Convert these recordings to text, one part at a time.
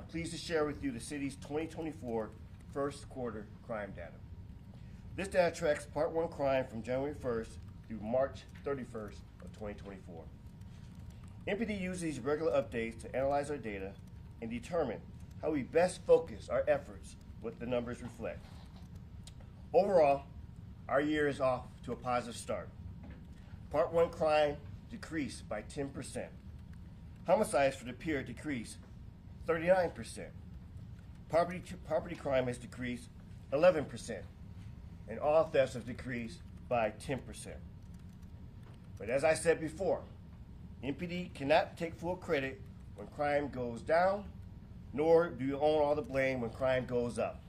I'm pleased to share with you the city's 2024 first quarter crime data. This data tracks Part 1 crime from January 1st through March 31st of 2024. MPD uses these regular updates to analyze our data and determine how we best focus our efforts what the numbers reflect. Overall, our year is off to a positive start. Part 1 crime decreased by 10%. Homicides for the period decreased 39%. Property crime has decreased 11%. And all thefts have decreased by 10%. But as I said before, MPD cannot take full credit when crime goes down, nor do you own all the blame when crime goes up.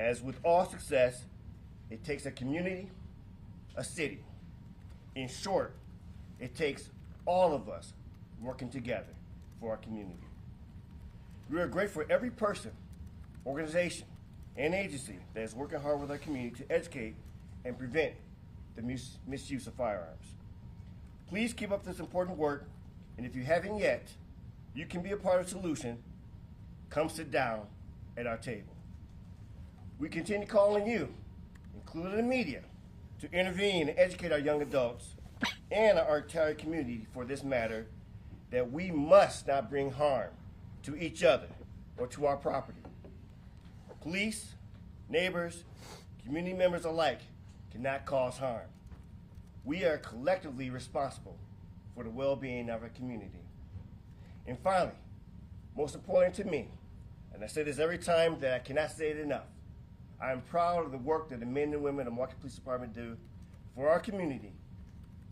As with all success, it takes a community, a city. In short, it takes all of us working together for our community. We are grateful for every person, organization, and agency that is working hard with our community to educate and prevent the misuse of firearms. Please keep up this important work, and if you haven't yet, you can be a part of the solution. Come sit down at our table. We continue calling you, including the media, to intervene and educate our young adults and our entire community for this matter, that we must not bring harm to each other or to our property. Police, neighbors, community members alike cannot cause harm. We are collectively responsible for the well-being of our community. And finally, most important to me, and I say this every time that I cannot say it enough, I am proud of the work that the men and women of the Milwaukee Police Department do for our community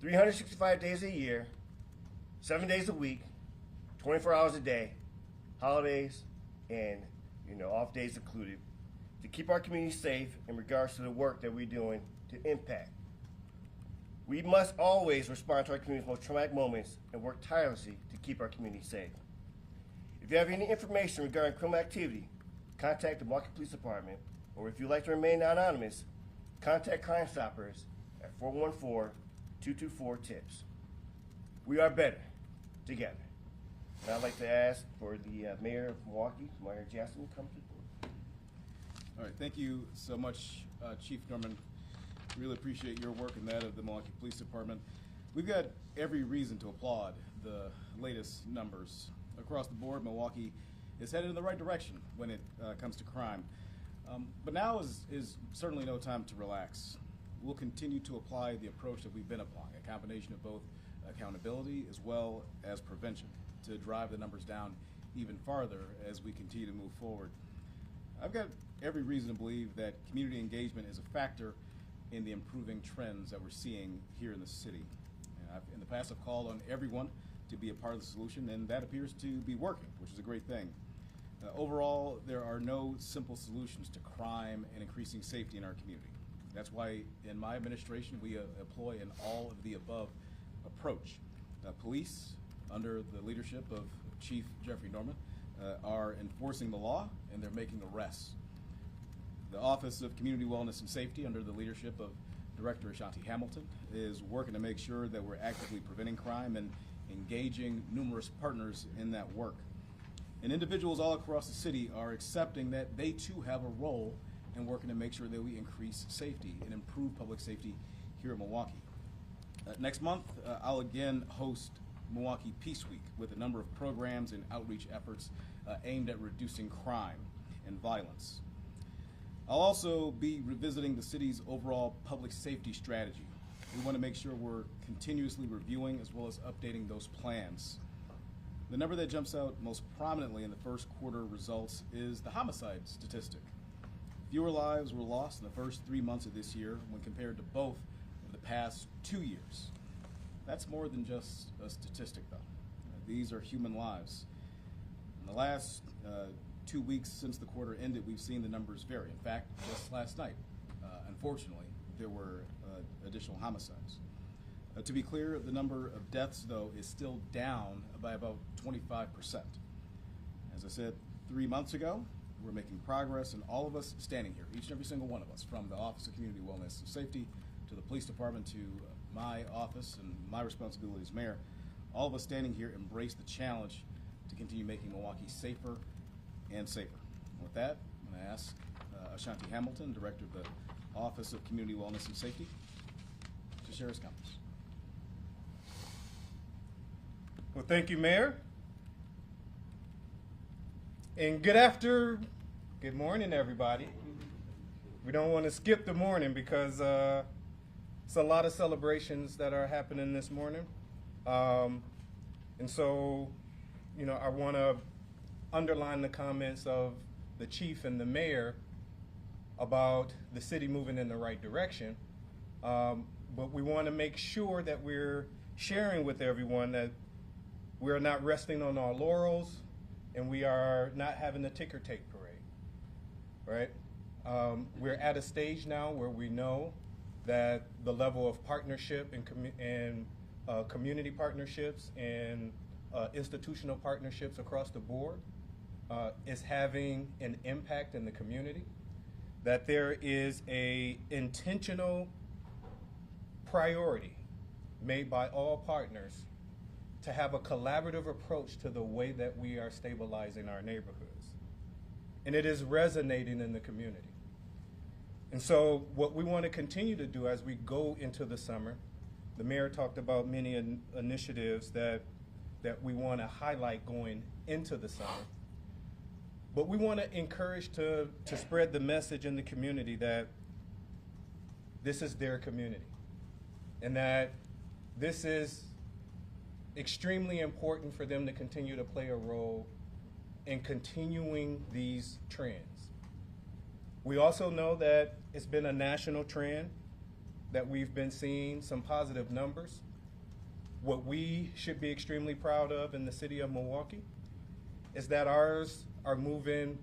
365 days a year, 7 days a week, 24 hours a day, holidays, and off days included, to keep our community safe in regards to the work that we're doing to impact. We must always respond to our community's most traumatic moments and work tirelessly to keep our community safe. If you have any information regarding criminal activity, contact the Milwaukee Police Department, or if you'd like to remain anonymous, contact Crime Stoppers at 414-224-TIPS. We are better together. And I'd like to ask for the Mayor of Milwaukee, Mayor Jackson, to come to the board. All right, thank you so much, Chief Norman. Really appreciate your work and that of the Milwaukee Police Department. We've got every reason to applaud the latest numbers. Across the board, Milwaukee is headed in the right direction when it comes to crime. But now is certainly no time to relax. We'll continue to apply the approach that we've been applying, a combination of both accountability as well as prevention, to drive the numbers down even farther as we continue to move forward. I've got every reason to believe that community engagement is a factor in the improving trends that we're seeing here in the city. And in the past, I've called on everyone to be a part of the solution, and that appears to be working, which is a great thing. Overall, there are no simple solutions to crime and increasing safety in our community. That's why in my administration, we employ an all-of-the-above approach. Police, under the leadership of Chief Jeffrey Norman, are enforcing the law, and they're making arrests. The Office of Community Wellness and Safety, under the leadership of Director Ashanti Hamilton, is working to make sure that we're actively preventing crime and engaging numerous partners in that work. And individuals all across the city are accepting that they too have a role in working to make sure that we increase safety and improve public safety here in Milwaukee. Next month, I'll again host Milwaukee Peace Week with a number of programs and outreach efforts aimed at reducing crime and violence. I'll also be revisiting the city's overall public safety strategy. We want to make sure we're continuously reviewing as well as updating those plans. The number that jumps out most prominently in the first quarter results is the homicide statistic. Fewer lives were lost in the first 3 months of this year when compared to both of the past 2 years. That's more than just a statistic, though. These are human lives. In the last 2 weeks since the quarter ended, we've seen the numbers vary. In fact, just last night, unfortunately, there were additional homicides. To be clear, the number of deaths, though, is still down by about 25%. As I said 3 months ago, we're making progress, and all of us standing here, each and every single one of us, from the Office of Community Wellness and Safety to the Police Department to my office and my responsibility as mayor, all of us standing here embrace the challenge to continue making Milwaukee safer and safer. With that, I'm going to ask Ashanti Hamilton, Director of the Office of Community Wellness and Safety, to share his comments. Well, thank you, Mayor. And good morning, everybody. We don't want to skip the morning because it's a lot of celebrations that are happening this morning. And so, you know, I want to underline the comments of the chief and the mayor about the city moving in the right direction. But we want to make sure that we're sharing with everyone that we're not resting on our laurels and we are not having the ticker tape parade, right? We're at a stage now where we know that the level of partnership and community partnerships and institutional partnerships across the board is having an impact in the community, that there is a intentional priority made by all partners to have a collaborative approach to the way that we are stabilizing our neighborhoods. And it is resonating in the community. And so what we want to continue to do as we go into the summer, the mayor talked about many initiatives that we want to highlight going into the summer. But we want to encourage to spread the message in the community that this is their community and that this is extremely important for them to continue to play a role in continuing these trends. We also know that it's been a national trend that we've been seeing some positive numbers. What we should be extremely proud of in the city of Milwaukee is that ours are moving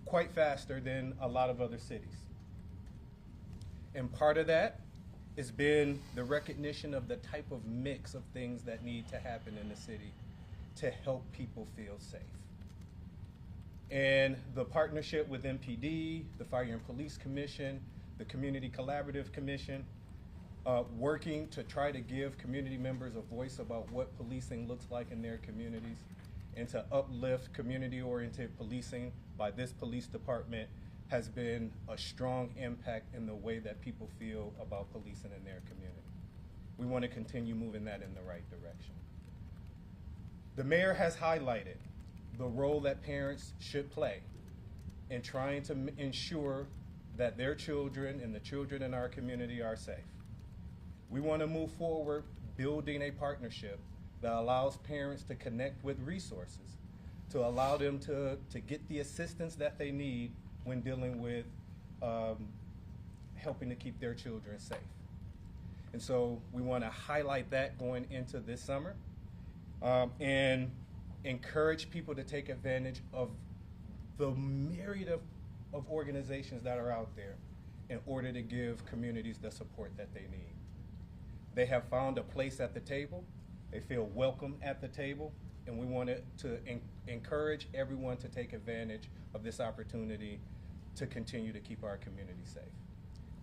quite faster than a lot of other cities. And part of that has been the recognition of the type of mix of things that need to happen in the city to help people feel safe. And the partnership with MPD, the Fire and Police Commission, the Community Collaborative Commission, working to try to give community members a voice about what policing looks like in their communities and to uplift community-oriented policing by this police department has been a strong impact in the way that people feel about policing in their community. We want to continue moving that in the right direction. The mayor has highlighted the role that parents should play in trying to ensure that their children and the children in our community are safe. We want to move forward building a partnership that allows parents to connect with resources, to allow them to get the assistance that they need when dealing with helping to keep their children safe. And so we want to highlight that going into this summer and encourage people to take advantage of the myriad of organizations that are out there in order to give communities the support that they need. They have found a place at the table. They feel welcome at the table, and we wanted to encourage everyone to take advantage of this opportunity to continue to keep our community safe.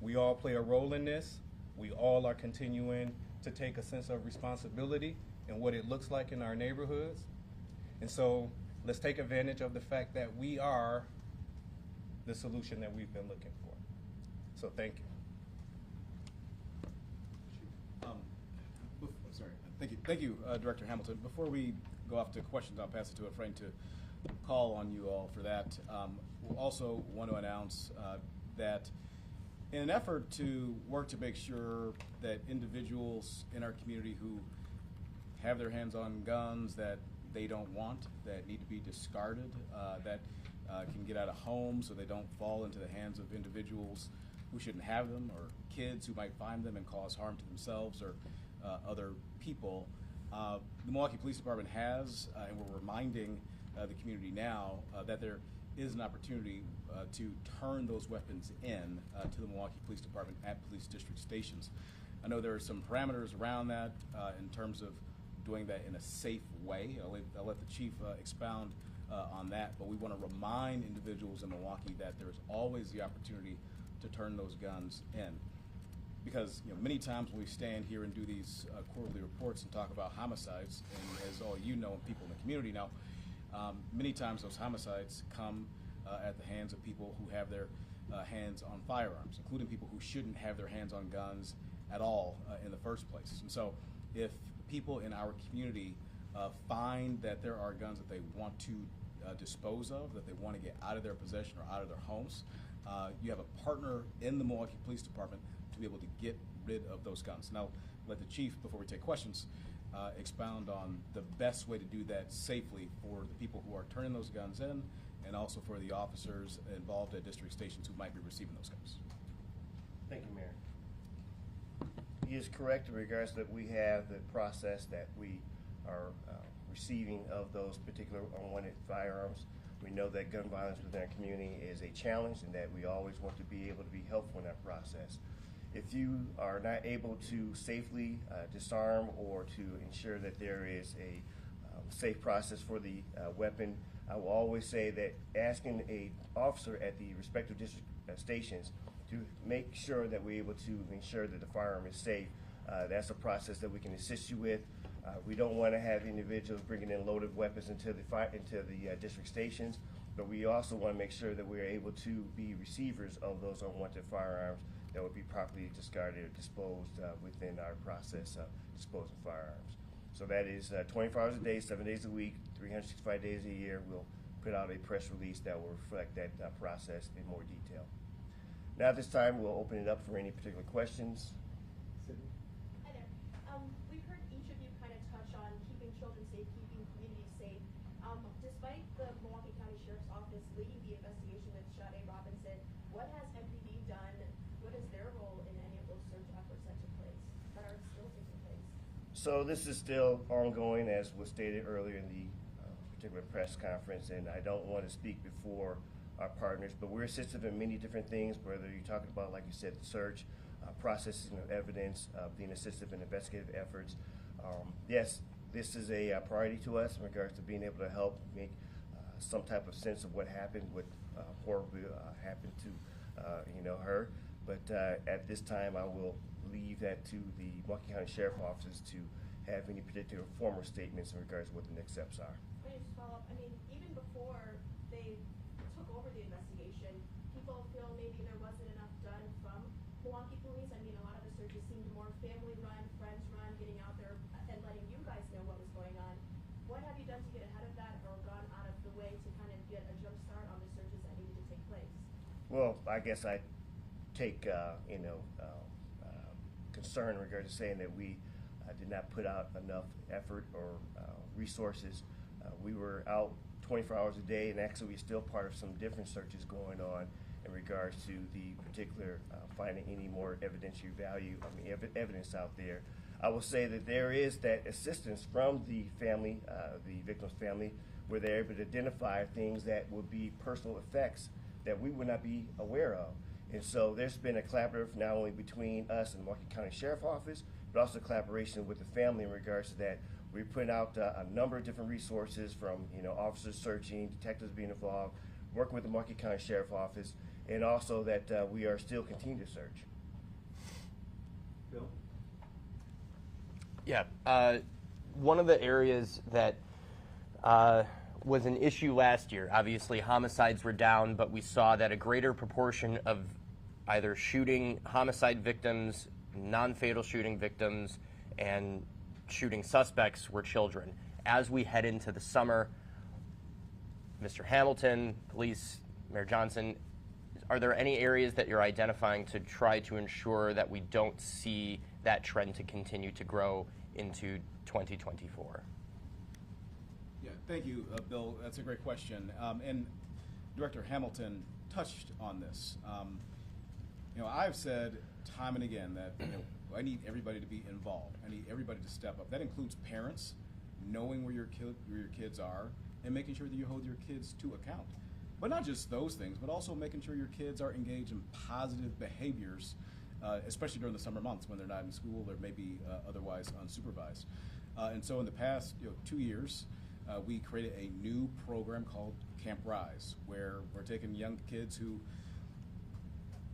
We all play a role in this. We all are continuing to take a sense of responsibility in what it looks like in our neighborhoods. And so let's take advantage of the fact that we are the solution that we've been looking for. So thank you. Thank you, Director Hamilton. Before we go off to questions, I'll pass it to a friend to call on you all for that. We'll also want to announce that in an effort to work to make sure that individuals in our community who have their hands on guns that they don't want, that need to be discarded, that can get out of homes so they don't fall into the hands of individuals who shouldn't have them, or kids who might find them and cause harm to themselves or other people. The Milwaukee Police Department has, and we're reminding the community now that there is an opportunity to turn those weapons in to the Milwaukee Police Department at police district stations. I know there are some parameters around that in terms of doing that in a safe way. I'll let the chief expound on that, but we want to remind individuals in Milwaukee that there's always the opportunity to turn those guns in. Because many times when we stand here and do these quarterly reports and talk about homicides, and as all you know and people in the community know, Many times those homicides come at the hands of people who have their hands on firearms, including people who shouldn't have their hands on guns at all in the first place. And so if people in our community find that there are guns that they want to dispose of, that they want to get out of their possession or out of their homes, you have a partner in the Milwaukee Police Department to be able to get rid of those guns. Now, let the chief, before we take questions, expound on the best way to do that safely for the people who are turning those guns in, and also for the officers involved at district stations who might be receiving those guns. Thank you, Mayor. He is correct in regards that we have the process that we are receiving of those particular unwanted firearms. We know that gun violence within our community is a challenge and that we always want to be able to be helpful in that process. If you are not able to safely disarm or to ensure that there is a safe process for the weapon, I will always say that asking a officer at the respective district stations to make sure that we're able to ensure that the firearm is safe, that's a process that we can assist you with. We don't want to have individuals bringing in loaded weapons into the district stations, but we also want to make sure that we're able to be receivers of those unwanted firearms that would be properly discarded or disposed within our process of disposing firearms. So that is 24 hours a day, 7 days a week, 365 days a year. We'll put out a press release that will reflect that process in more detail. Now at this time, we'll open it up for any particular questions. Hi there. We've heard each of you kind of touch on keeping children safe, keeping communities safe. Despite the Milwaukee County Sheriff's Office leading the investigation with Sade Robinson, what has MPD done? What is their role in any of those search efforts that took place, that are still taking place? So this is still ongoing, as was stated earlier in the particular press conference, and I don't want to speak before our partners, but we're assistive in many different things, whether you're talking about, like you said, the search, processing of evidence, being assistive in investigative efforts. Yes, this is a priority to us in regards to being able to help make some type of sense of what happened, what horribly happened to her. But at this time, I will leave that to the Milwaukee County Sheriff's Office to have any particular formal statements in regards to what the next steps are. Let me just follow up. I mean, even before they took over the investigation, people feel maybe there wasn't enough done from Milwaukee Police. I mean, a lot of the searches seemed more family-run, friends-run, getting out there and letting you guys know what was going on. What have you done to get ahead of that, or gone out of the way to kind of get a jump start on the searches that needed to take place? Well, I guess I take concern in regards to saying that we did not put out enough effort or resources. We were out 24 hours a day, and actually we're still part of some different searches going on in regards to the particular finding any more evidentiary value, evidence out there. I will say that there is that assistance from the family, the victim's family, where they're able to identify things that would be personal effects that we would not be aware of. And so there's been a collaborative not only between us and the Milwaukee County Sheriff's Office, but also collaboration with the family in regards to that. We're putting out a number of different resources, from officers searching, detectives being involved, working with the Milwaukee County Sheriff's Office, and also that we are still continuing to search. Bill? Yeah, one of the areas that was an issue last year, obviously homicides were down, but we saw that a greater proportion of either shooting homicide victims, non-fatal shooting victims, and shooting suspects were children. As we head into the summer, Mr. Hamilton, police, Mayor Johnson, are there any areas that you're identifying to try to ensure that we don't see that trend to continue to grow into 2024? Yeah, thank you, Bill. That's a great question. And Director Hamilton touched on this. I've said time and again that I need everybody to be involved. I need everybody to step up. That includes parents, knowing where your kids are, and making sure that you hold your kids to account. But not just those things, but also making sure your kids are engaged in positive behaviors, especially during the summer months when they're not in school or maybe otherwise unsupervised. And so in the past 2 years, we created a new program called Camp Rise, where we're taking young kids who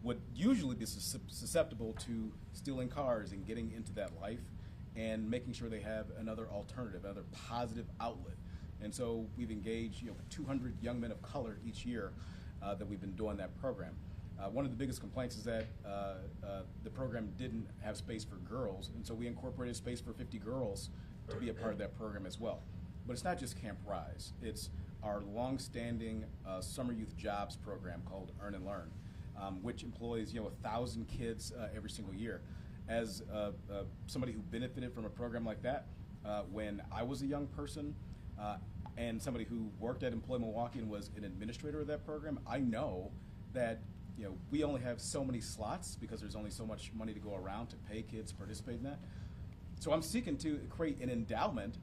would usually be susceptible to stealing cars and getting into that life, and making sure they have another alternative, another positive outlet. And so we've engaged 200 young men of color each year that we've been doing that program. One of the biggest complaints is that the program didn't have space for girls, and so we incorporated space for 50 girls to be a part of that program as well. But it's not just Camp Rise. It's our long-standing summer youth jobs program called Earn and Learn, which employs 1,000 kids every single year. As somebody who benefited from a program like that when I was a young person, and somebody who worked at Employ Milwaukee and was an administrator of that program, I know that we only have so many slots because there's only so much money to go around to pay kids to participate in that. So I'm seeking to create an endowment,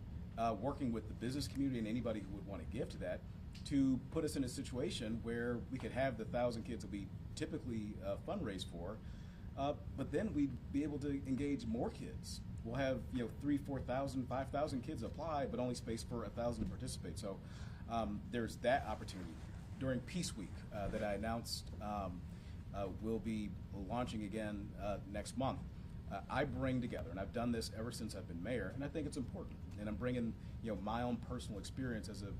working with the business community and anybody who would want to give to that, to put us in a situation where we could have the 1,000 kids that we typically fundraise for, but then we'd be able to engage more kids. We'll have 3,000, 4,000, 5,000 kids apply, but only space for 1,000 to participate. So there's that opportunity. During Peace Week that I announced we'll be launching again next month, I bring together, and I've done this ever since I've been mayor, and I think it's important. And I'm bringing my own personal experience as a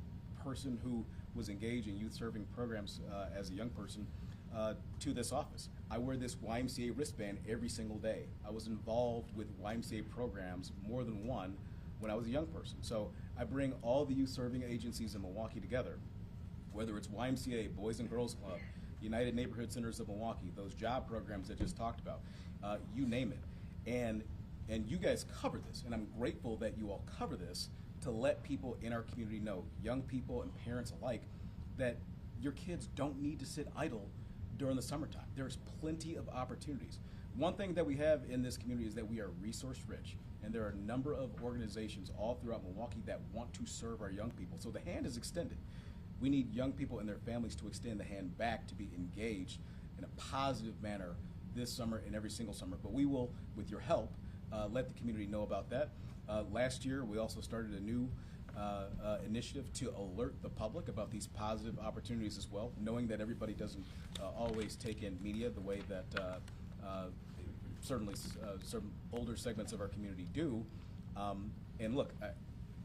person who was engaged in youth serving programs as a young person to this office. I wear this YMCA wristband every single day. I was involved with YMCA programs, more than one, when I was a young person. So I bring all the youth serving agencies in Milwaukee together, whether it's YMCA, Boys and Girls Club, United Neighborhood Centers of Milwaukee, those job programs I just talked about, you name it. And you guys cover this, and I'm grateful that you all cover this to let people in our community know, young people and parents alike, that your kids don't need to sit idle during the summertime. There's plenty of opportunities. One thing that we have in this community is that we are resource rich, and there are a number of organizations all throughout Milwaukee that want to serve our young people. So the hand is extended. We need young people and their families to extend the hand back to be engaged in a positive manner this summer and every single summer. But we will, with your help, let the community know about that. Last year, we also started a new initiative to alert the public about these positive opportunities as well, knowing that everybody doesn't always take in media the way that certainly some older segments of our community do. And look,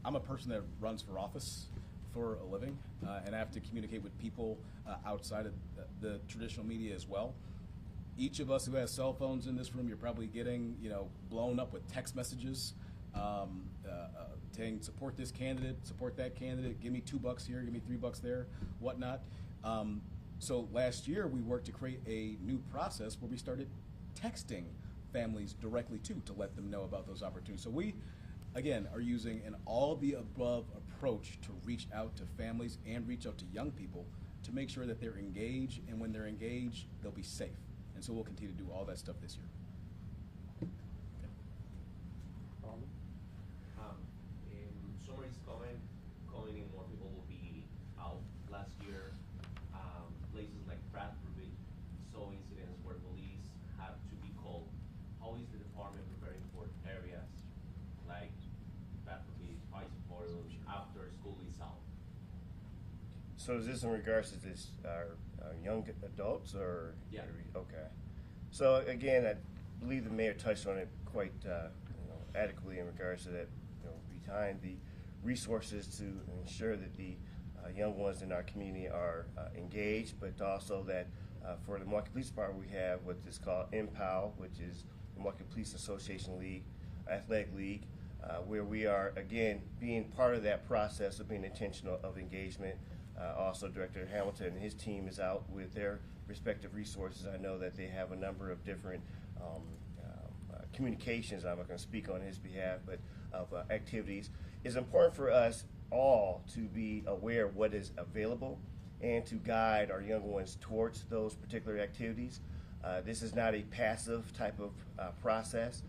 I'm a person that runs for office for a living, and I have to communicate with people outside of the traditional media as well. Each of us who has cell phones in this room, you're probably getting blown up with text messages saying support this candidate, support that candidate, give me $2 here, give me $3 there, whatnot. So last year we worked to create a new process where we started texting families directly to let them know about those opportunities. So we, again, are using an all-of-the-above approach to reach out to families and reach out to young people to make sure that they're engaged, and when they're engaged, they'll be safe. And so we'll continue to do all that stuff this year. Summer is coming in, more people will be out. Last year, places like Bradford Beach saw incidents where police had to be called. How is the department preparing for areas like Bradford Beach, Bicycle, after school is out? So is this in regards to this young adults or? Yeah. Okay. So again, I believe the mayor touched on it quite adequately in regards to that. Behind the resources to ensure that the young ones in our community are engaged, but also that for the Milwaukee Police Department we have what is called MPOW, which is the Milwaukee Police Association League, Athletic League, where we are again being part of that process of being intentional of engagement. Also, Director Hamilton and his team is out with their respective resources. I know that they have a number of different communications. I'm not going to speak on his behalf, but of activities. It's important for us all to be aware of what is available and to guide our young ones towards those particular activities. This is not a passive type of process.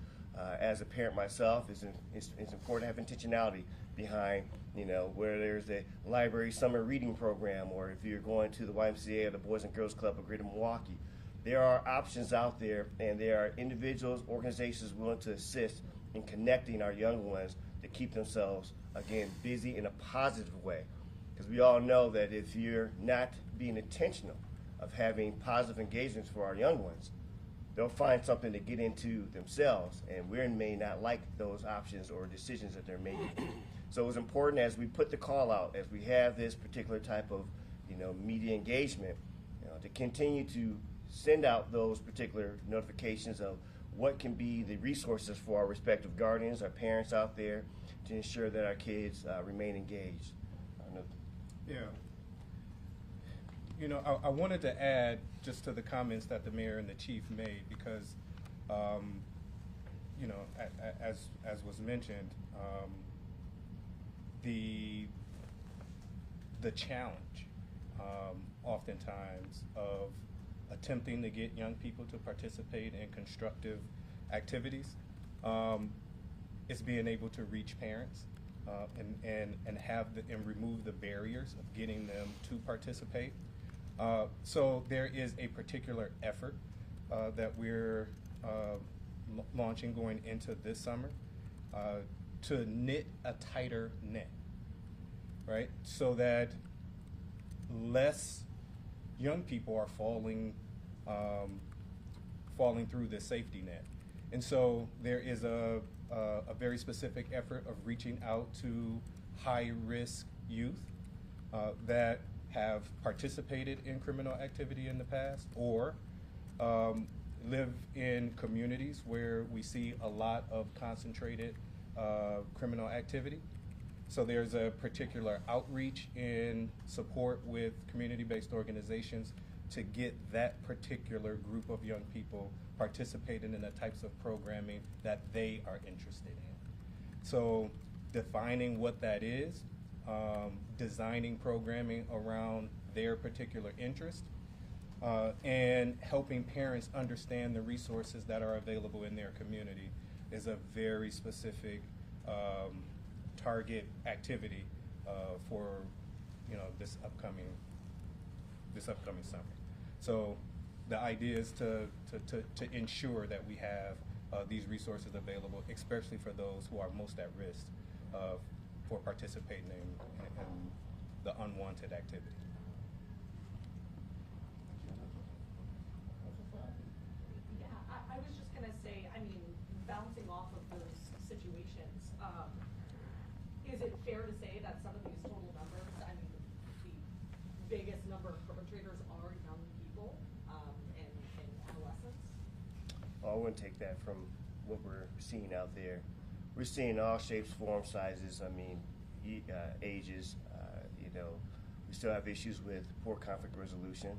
As a parent myself, it's important to have intentionality behind, where there's a library summer reading program, or if you're going to the YMCA or the Boys and Girls Club of Greater Milwaukee. There are options out there, and there are individuals, organizations willing to assist in connecting our young ones to keep themselves, again, busy in a positive way. Because we all know that if you're not being intentional of having positive engagements for our young ones, they'll find something to get into themselves, and we may not like those options or decisions that they're making. So it was important as we put the call out, as we have this particular type of, media engagement, to continue to send out those particular notifications of what can be the resources for our respective guardians, our parents out there, to ensure that our kids remain engaged. Yeah. I wanted to add just to the comments that the mayor and the chief made because, as was mentioned, the challenge oftentimes of attempting to get young people to participate in constructive activities is being able to reach parents and remove the barriers of getting them to participate. So there is a particular effort that we're launching going into this summer to knit a tighter net, right? So that less young people are falling through the safety net. And so there is a very specific effort of reaching out to high-risk youth that have participated in criminal activity in the past or live in communities where we see a lot of concentrated criminal activity. So there's a particular outreach in support with community-based organizations to get that particular group of young people participating in the types of programming that they are interested in. So defining what that is, designing programming around their particular interest, and helping parents understand the resources that are available in their community is a very specific target activity for this upcoming summer. So the idea is to ensure that we have these resources available, especially for those who are most at risk for participating in the unwanted activity. Yeah, I was just gonna say, bouncing off of those situations, is it fair to say that some of these total numbers, the biggest number of perpetrators are young people and adolescents? I wouldn't take that from what we're seeing out there. We're seeing all shapes, forms, sizes, ages. We still have issues with poor conflict resolution.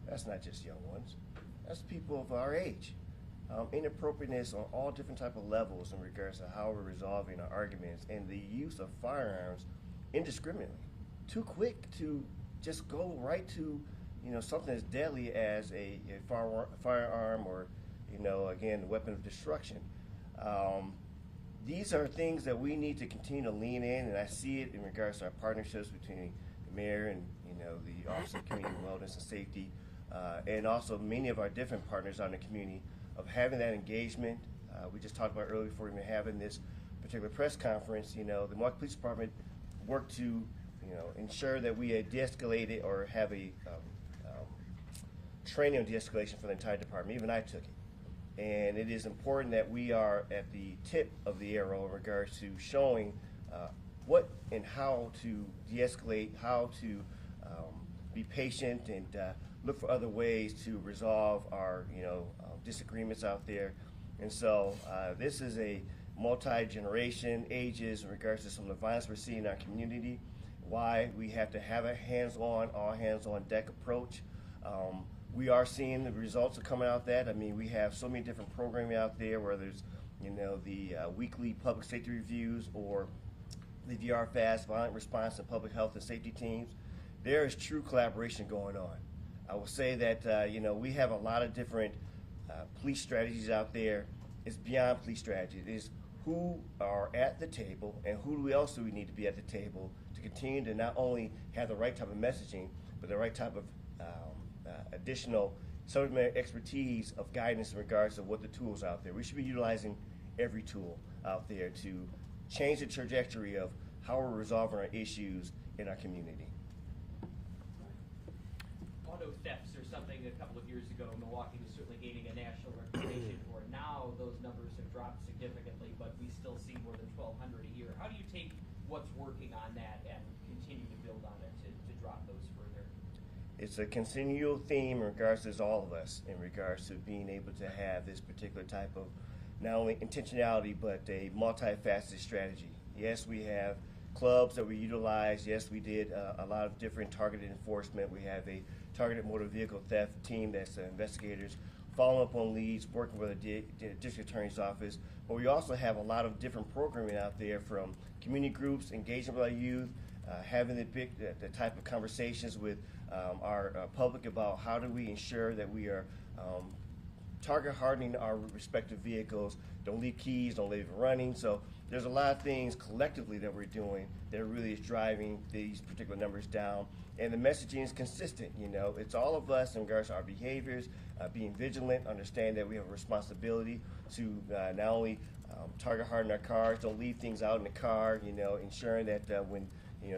That's not just young ones. That's people of our age. Inappropriateness on all different type of levels in regards to how we're resolving our arguments and the use of firearms indiscriminately. Too quick to just go right to, something as deadly as a firearm or, again, a weapon of destruction. These are things that we need to continue to lean in, and I see it in regards to our partnerships between the mayor and, the Office of Community Wellness and Safety, and also many of our different partners out in the community of having that engagement. We just talked about earlier before even having this particular press conference, the Milwaukee Police Department worked to, ensure that we de-escalated or have a training on de-escalation for the entire department. Even I took it. And it is important that we are at the tip of the arrow in regards to showing what and how to de-escalate, how to be patient and look for other ways to resolve our disagreements out there. And so this is a multi-generation ages in regards to some of the violence we're seeing in our community, why we have to have a hands-on, all hands-on deck approach. We are seeing the results are coming out that. We have so many different programming out there, whether it's, the weekly public safety reviews or the VRFAST, Violent Response and Public Health and Safety Teams. There is true collaboration going on. I will say that, we have a lot of different police strategies out there. It's beyond police strategy. It is who are at the table and who else do we need to be at the table to continue to not only have the right type of messaging, but the right type of additional subject matter expertise of guidance in regards to what the tools out there. We should be utilizing every tool out there to change the trajectory of how we're resolving our issues in our community. Auto thefts are something a couple of years ago Milwaukee was certainly gaining a national reputation for. Now those numbers have dropped significantly, but we still see more than 1,200 a year. How do you take what's working on that and continue to build on it to drop those further? It's a continual theme in regards to all of us, in regards to being able to have this particular type of not only intentionality but a multifaceted strategy. Yes, we have clubs that we utilize. Yes, we did a lot of different targeted enforcement. We have a targeted motor vehicle theft team that's investigators following up on leads, working with the district attorney's office. But we also have a lot of different programming out there, from community groups, engagement with our youth, having the type of conversations with our public about how do we ensure that we are target hardening our respective vehicles, don't leave keys, don't leave it running. So there's a lot of things collectively that we're doing that really is driving these particular numbers down. And the messaging is consistent. You know, it's all of us in regards to our behaviors, being vigilant, understand that we have a responsibility to not only target harden our cars, don't leave things out in the car, you know, ensuring that when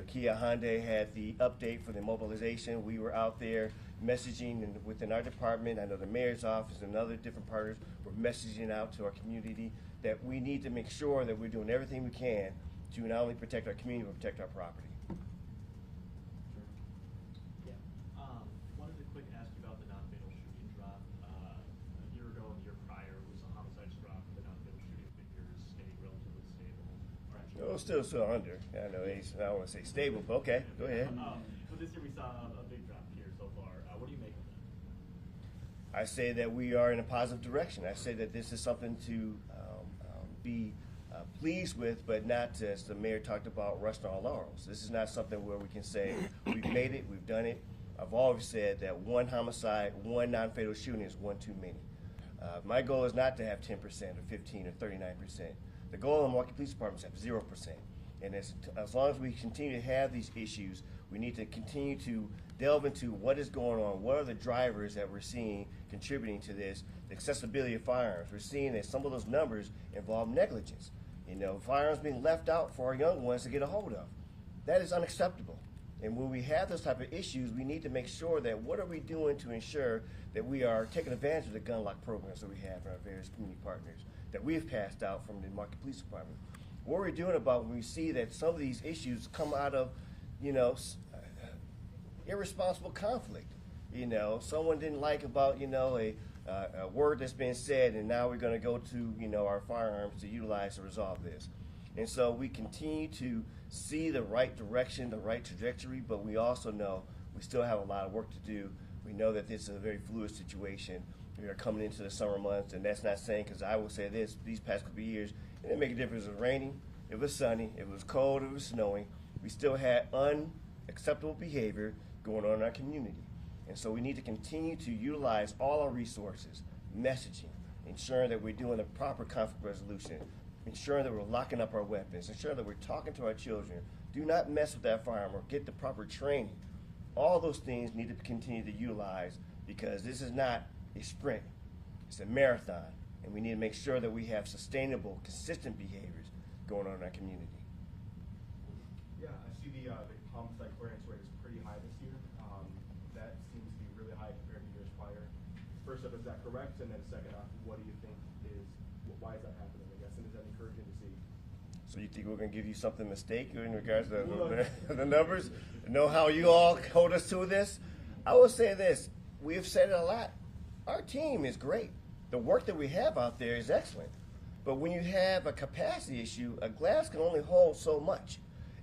Kia Hyundai had the update for the mobilization, we were out there messaging within our department. I know the mayor's office and other different partners were messaging out to our community that we need to make sure that we're doing everything we can to not only protect our community but protect our property. Yeah. Wanted to quick ask you about the non-fatal shooting drop. A year ago and the year prior was a homicides drop. The non-fatal shooting figures stayed relatively stable. Or actually, Oh, still under. I know I don't want to say stable, but okay, go ahead. But this year we saw a big drop here so far. What do you make of that? I say that we are in a positive direction. I say that this is something to be pleased with, but not, as the mayor talked about, resting on our laurels. This is not something where we can say we've made it, we've done it. I've always said that one homicide, one non-fatal shooting is one too many. My goal is not to have 10% or 15 or 39%. The goal of the Milwaukee Police Department is to have 0%. And as long as we continue to have these issues, we need to continue to delve into what is going on, what are the drivers that we're seeing contributing to this, the accessibility of firearms. We're seeing that some of those numbers involve negligence. You know, firearms being left out for our young ones to get a hold of. That is unacceptable. And when we have those type of issues, we need to make sure that what are we doing to ensure that we are taking advantage of the gun lock programs that we have in our various community partners that we have passed out from the Milwaukee Police Department. What we're doing about when we see that some of these issues come out of, irresponsible conflict. Someone didn't like about, a word that's been said, and now we're going to go to, our firearms to utilize to resolve this. And so we continue to see the right direction, the right trajectory, but we also know we still have a lot of work to do. We know that this is a very fluid situation. We are coming into the summer months, and that's not saying, because I will say this, these past couple of years, it didn't make a difference if it was raining, if it was sunny, if it was cold, if it was snowing. We still had unacceptable behavior going on in our community. And so we need to continue to utilize all our resources, messaging, ensuring that we're doing the proper conflict resolution, ensuring that we're locking up our weapons, ensuring that we're talking to our children. Do not mess with that firearm or get the proper training. All those things need to continue to utilize, because this is not a sprint, it's a marathon. And we need to make sure that we have sustainable, consistent behaviors going on in our community. Yeah, I see the homicide clearance rate is pretty high this year. That seems to be really high compared to years prior. First up, is that correct? And then second off, what do you think why is that happening, I guess, and is that encouraging to see? So you think we're going to give you something mistake in regards to the numbers? Know how you all hold us to this? I will say this. We have said it a lot. Our team is great. The work that we have out there is excellent. But when you have a capacity issue, a glass can only hold so much.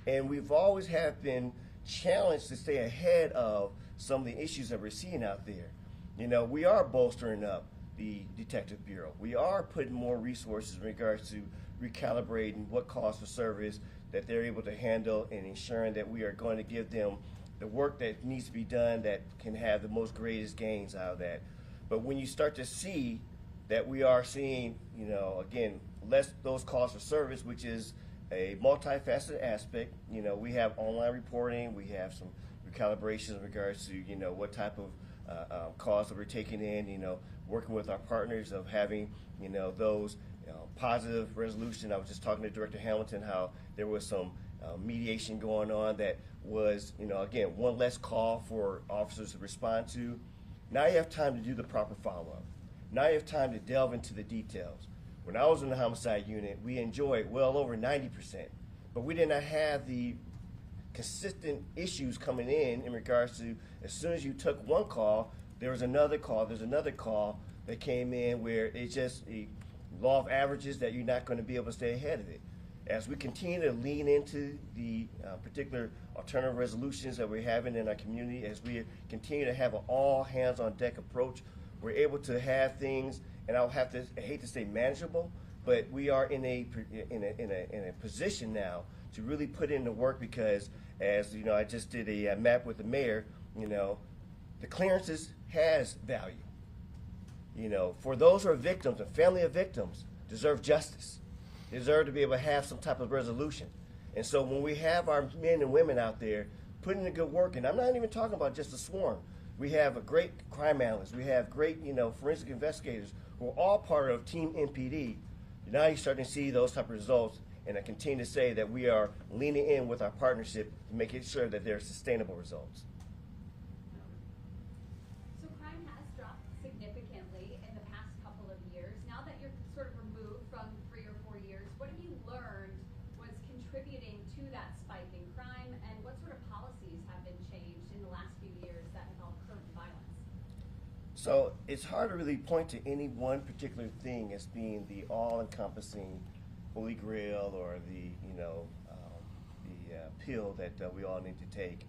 And we've always been challenged to stay ahead of some of the issues that we're seeing out there. We are bolstering up the Detective Bureau. We are putting more resources in regards to recalibrating what calls for service that they're able to handle, and ensuring that we are going to give them the work that needs to be done that can have the most greatest gains out of that. But when you start to see that we are seeing, again, less those calls for service, which is a multifaceted aspect. We have online reporting, we have some recalibrations in regards to, what type of calls that we're taking in, working with our partners of having, those positive resolution. I was just talking to Director Hamilton how there was some mediation going on that was, again, one less call for officers to respond to. Now you have time to do the proper follow-up. Now you have time to delve into the details. When I was in the homicide unit, we enjoyed well over 90%. but we did not have the consistent issues coming in regards to as soon as you took one call, there was another call, there's another call that came in where it's just a law of averages that you're not going to be able to stay ahead of it. As we continue to lean into the particular alternative resolutions that we're having in our community, as we continue to have an all hands on deck approach, we're able to have things, and I hate to say manageable, but we are in a position now to really put in the work because, as you know, I just did a map with the mayor. You know, the clearances has value. You know, for those who are victims, and family of victims deserve justice. They deserve to be able to have some type of resolution. And so when we have our men and women out there putting in good work, and I'm not even talking about just a swarm. We have a great crime analyst. We have great, you know, forensic investigators who are all part of Team MPD. Now you're starting to see those type of results, and I continue to say that we are leaning in with our partnership to make sure that they're sustainable results. So crime has dropped significantly in the past couple of years. Now that you're sort of removed from 3 or 4 years, what have you learned was contributing to that spike in crime, and what sort of policies have been changed in the last few years that have helped curb violence? So it's hard to really point to any one particular thing as being the all-encompassing holy grail or the, you know, pill that we all need to take.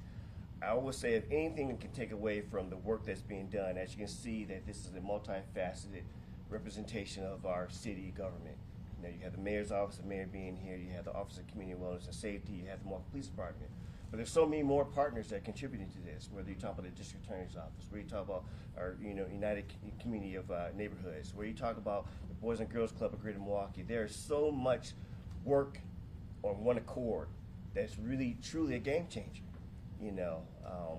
I always say if anything can take away from the work that's being done, as you can see that this is a multifaceted representation of our city government. You know, you have the mayor's office, the mayor being here, you have the Office of Community Wellness and Safety, you have the Milwaukee Police Department. But there's so many more partners that are contributing to this, whether you talk about the district attorney's office, where you talk about our, you know, United Community of Neighborhoods, where you talk about the Boys and Girls Club of Greater Milwaukee. There's so much work on one accord that's really, truly a game changer. You know,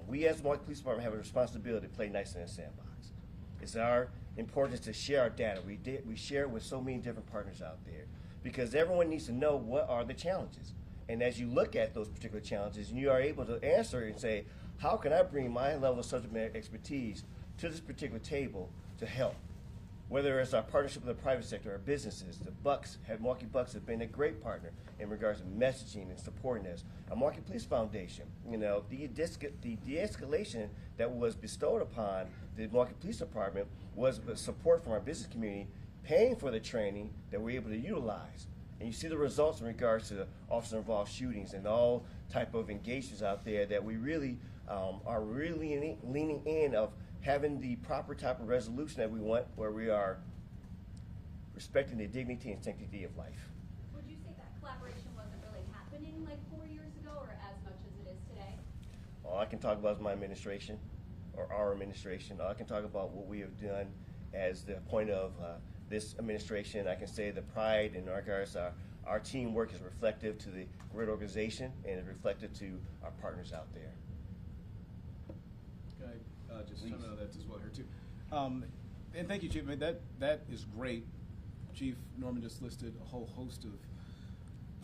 we as the Milwaukee Police Department have a responsibility to play nice in a sandbox. It's our importance to share our data. We share it with so many different partners out there because everyone needs to know what are the challenges. And as you look at those particular challenges, you are able to answer and say, how can I bring my level of subject matter expertise to this particular table to help? Whether it's our partnership with the private sector or businesses, Milwaukee Bucks have been a great partner in regards to messaging and supporting us. Our Milwaukee Police Foundation, you know, the de-escalation that was bestowed upon the Milwaukee Police Department was support from our business community, paying for the training that we're able to utilize. And you see the results in regards to officer-involved shootings and all type of engagements out there that we really are really leaning in of having the proper type of resolution that we want, where we are respecting the dignity and sanctity of life. Would you say that collaboration wasn't really happening like 4 years ago or as much as it is today? All I can talk about is my administration or our administration. All I can talk about what we have done as the point of this administration. I can say the pride in regards to our teamwork is reflective to the great organization and is reflective to our partners out there. Just to know that as well here too. And thank you, Chief. I mean, that is great. Chief Norman just listed a whole host of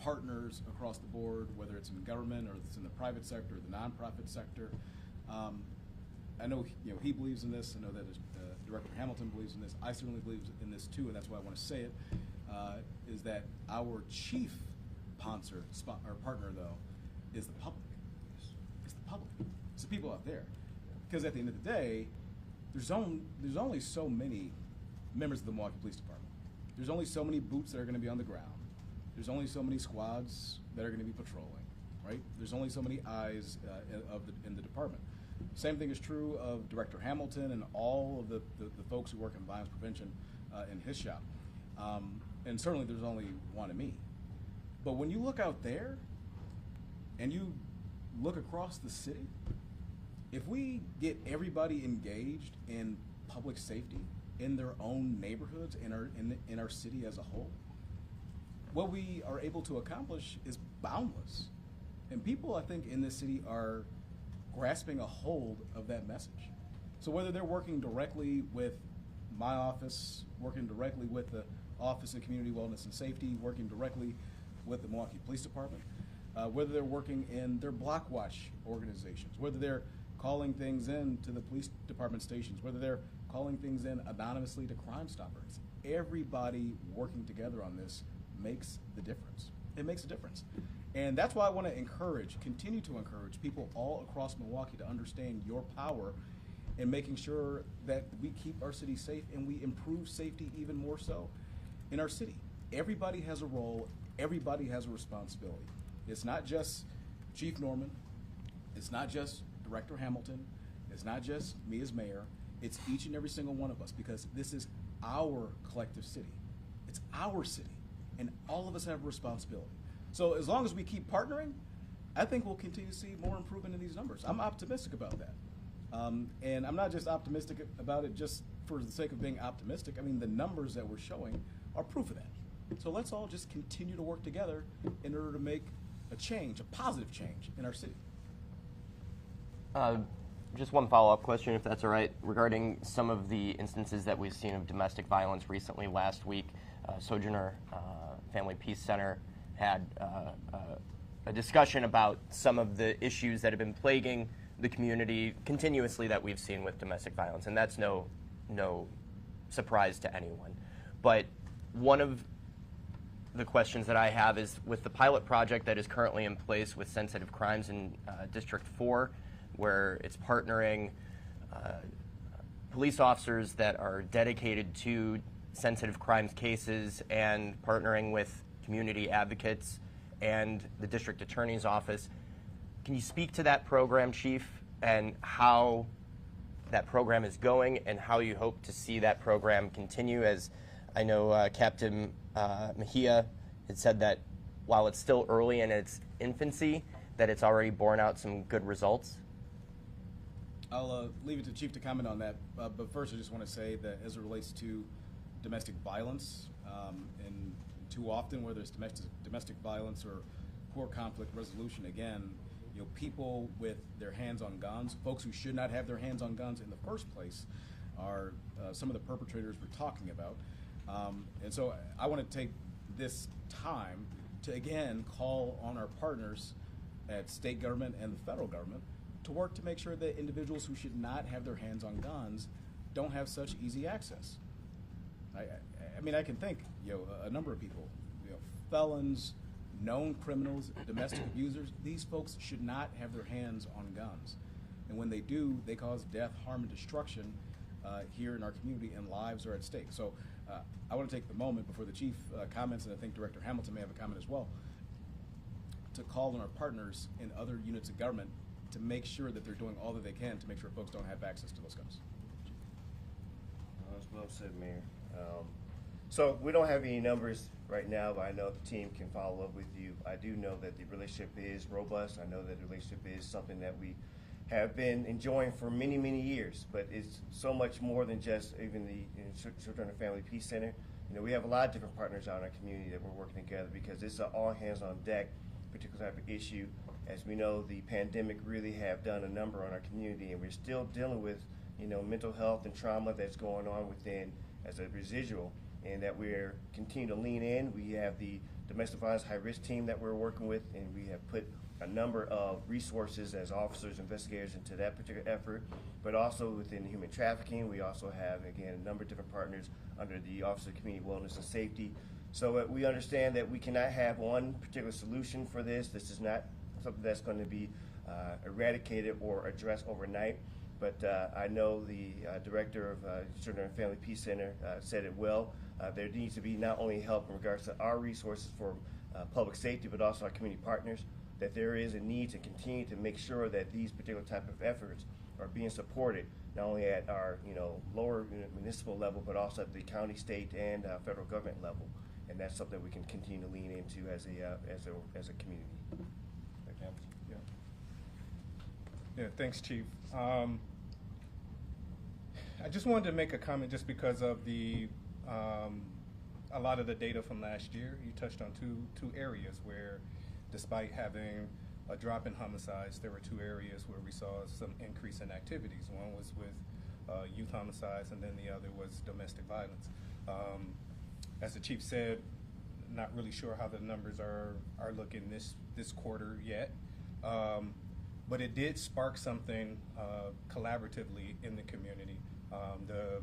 partners across the board, whether it's in government or it's in the private sector or the nonprofit sector. I know, you know, he believes in this. I know that Director Hamilton believes in this. I certainly believe in this too, and that's why I want to say it. Is that our chief partner though is the public. It's the public. It's the people out there. Because at the end of the day, there's only so many members of the Milwaukee Police Department. There's only so many boots that are going to be on the ground. There's only so many squads that are going to be patrolling, right? There's only so many eyes in the department. Same thing is true of Director Hamilton and all of the folks who work in violence prevention in his shop. And certainly there's only one of me. But when you look out there and you look across the city, if we get everybody engaged in public safety in their own neighborhoods, in our city as a whole, what we are able to accomplish is boundless. And people, I think, in this city are grasping a hold of that message. So whether they're working directly with my office, working directly with the Office of Community Wellness and Safety, working directly with the Milwaukee Police Department, whether they're working in their block watch organizations, whether they're calling things in to the police department stations, whether they're calling things in anonymously to Crime Stoppers. Everybody working together on this makes the difference. It makes a difference. And that's why I want to continue to encourage people all across Milwaukee to understand your power in making sure that we keep our city safe and we improve safety even more so in our city. Everybody has a role, everybody has a responsibility. It's not just Chief Norman, it's not just Director Hamilton, it's not just me as mayor, it's each and every single one of us, because this is our collective city. It's our city, and all of us have a responsibility. So as long as we keep partnering, I think we'll continue to see more improvement in these numbers. I'm optimistic about that. And I'm not just optimistic about it just for the sake of being optimistic. I mean, the numbers that we're showing are proof of that. So let's all just continue to work together in order to make a change, a positive change in our city. Just one follow-up question, if that's all right, regarding some of the instances that we've seen of domestic violence recently. Last week, Sojourner Family Peace Center had a discussion about some of the issues that have been plaguing the community continuously that we've seen with domestic violence, and that's no surprise to anyone. But one of the questions that I have is with the pilot project that is currently in place with sensitive crimes in District 4, where it's partnering police officers that are dedicated to sensitive crimes cases and partnering with community advocates and the district attorney's office. Can you speak to that program, Chief, and how that program is going and how you hope to see that program continue? As I know Captain Mejia had said that while it's still early in its infancy, that it's already borne out some good results. I'll leave it to Chief to comment on that, but first I just want to say that as it relates to domestic violence, and too often where there's domestic violence or poor conflict resolution, again, you know, people with their hands on guns, folks who should not have their hands on guns in the first place, are some of the perpetrators we're talking about. And so I want to take this time to again call on our partners at state government and the federal government to work to make sure that individuals who should not have their hands on guns don't have such easy access. I mean, I can think, you know, a number of people, you know, felons, known criminals, domestic abusers. These folks should not have their hands on guns, and when they do, they cause death, harm, and destruction here in our community, and lives are at stake. So I want to take the moment before the Chief comments, and I think Director Hamilton may have a comment as well, to call on our partners in other units of government to make sure that they're doing all that they can to make sure folks don't have access to those guns. That's well said, Mayor. So we don't have any numbers right now, but I know the team can follow up with you. I do know that the relationship is robust. I know that the relationship is something that we have been enjoying for many, many years, but it's so much more than just even the Children and Family Peace Center. You know, we have a lot of different partners out in our community that we're working together because it's an all hands on deck particular type of issue. As we know, the pandemic really have done a number on our community, and we're still dealing with, you know, mental health and trauma that's going on within as a residual, and that we're continue to lean in. We have the domestic violence high-risk team that we're working with, and we have put a number of resources as officers, investigators into that particular effort, but also within human trafficking. We also have, again, a number of different partners under the Office of Community Wellness and Safety. So we understand that we cannot have one particular solution for this. This is not something that's going to be eradicated or addressed overnight. But I know the director of Children and Family Peace Center said it well. There needs to be not only help in regards to our resources for public safety, but also our community partners, that there is a need to continue to make sure that these particular type of efforts are being supported, not only at our lower municipal level, but also at the county, state, and federal government level. And that's something we can continue to lean into as a community. Yeah, thanks, Chief. I just wanted to make a comment just because of the a lot of the data from last year. You touched on two areas where, despite having a drop in homicides, there were two areas where we saw some increase in activities. One was with youth homicides, and then the other was domestic violence. As the Chief said, not really sure how the numbers are looking this quarter yet. But it did spark something collaboratively in the community. The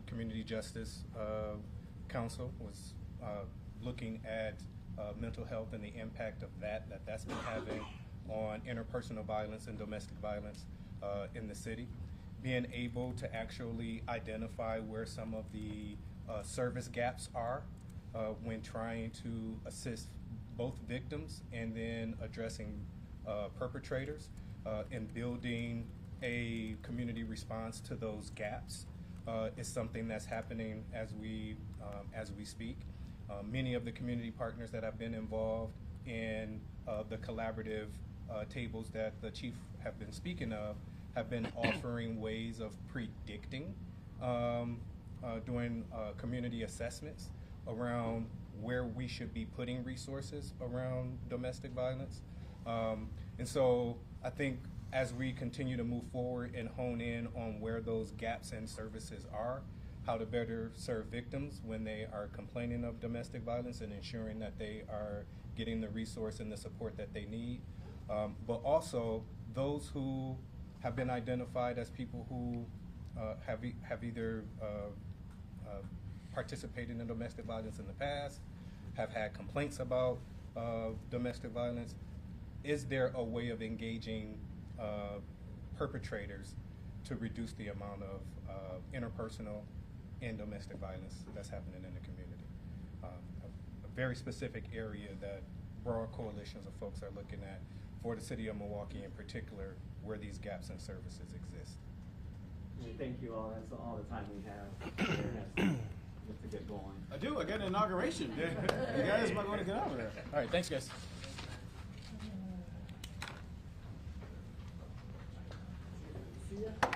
Community Justice Council was looking at mental health and the impact of that's been having on interpersonal violence and domestic violence in the city. Being able to actually identify where some of the service gaps are when trying to assist both victims and then addressing perpetrators and building a community response to those gaps is something that's happening as we speak. Many of the community partners that have been involved in the collaborative tables that the chief have been speaking of have been offering ways of predicting, doing community assessments around where we should be putting resources around domestic violence. And so I think as we continue to move forward and hone in on where those gaps in services are, how to better serve victims when they are complaining of domestic violence and ensuring that they are getting the resource and the support that they need. But also those who have been identified as people who have either participated in domestic violence in the past, have had complaints about domestic violence. Is there a way of engaging perpetrators to reduce the amount of interpersonal and domestic violence that's happening in the community? A very specific area that broad coalitions of folks are looking at for the city of Milwaukee in particular, where these gaps in services exist. Thank you all. That's all the time we have. Just to get going. I do. I got an inauguration. You guys might want to get over there. All right. Thanks, guys. See ya.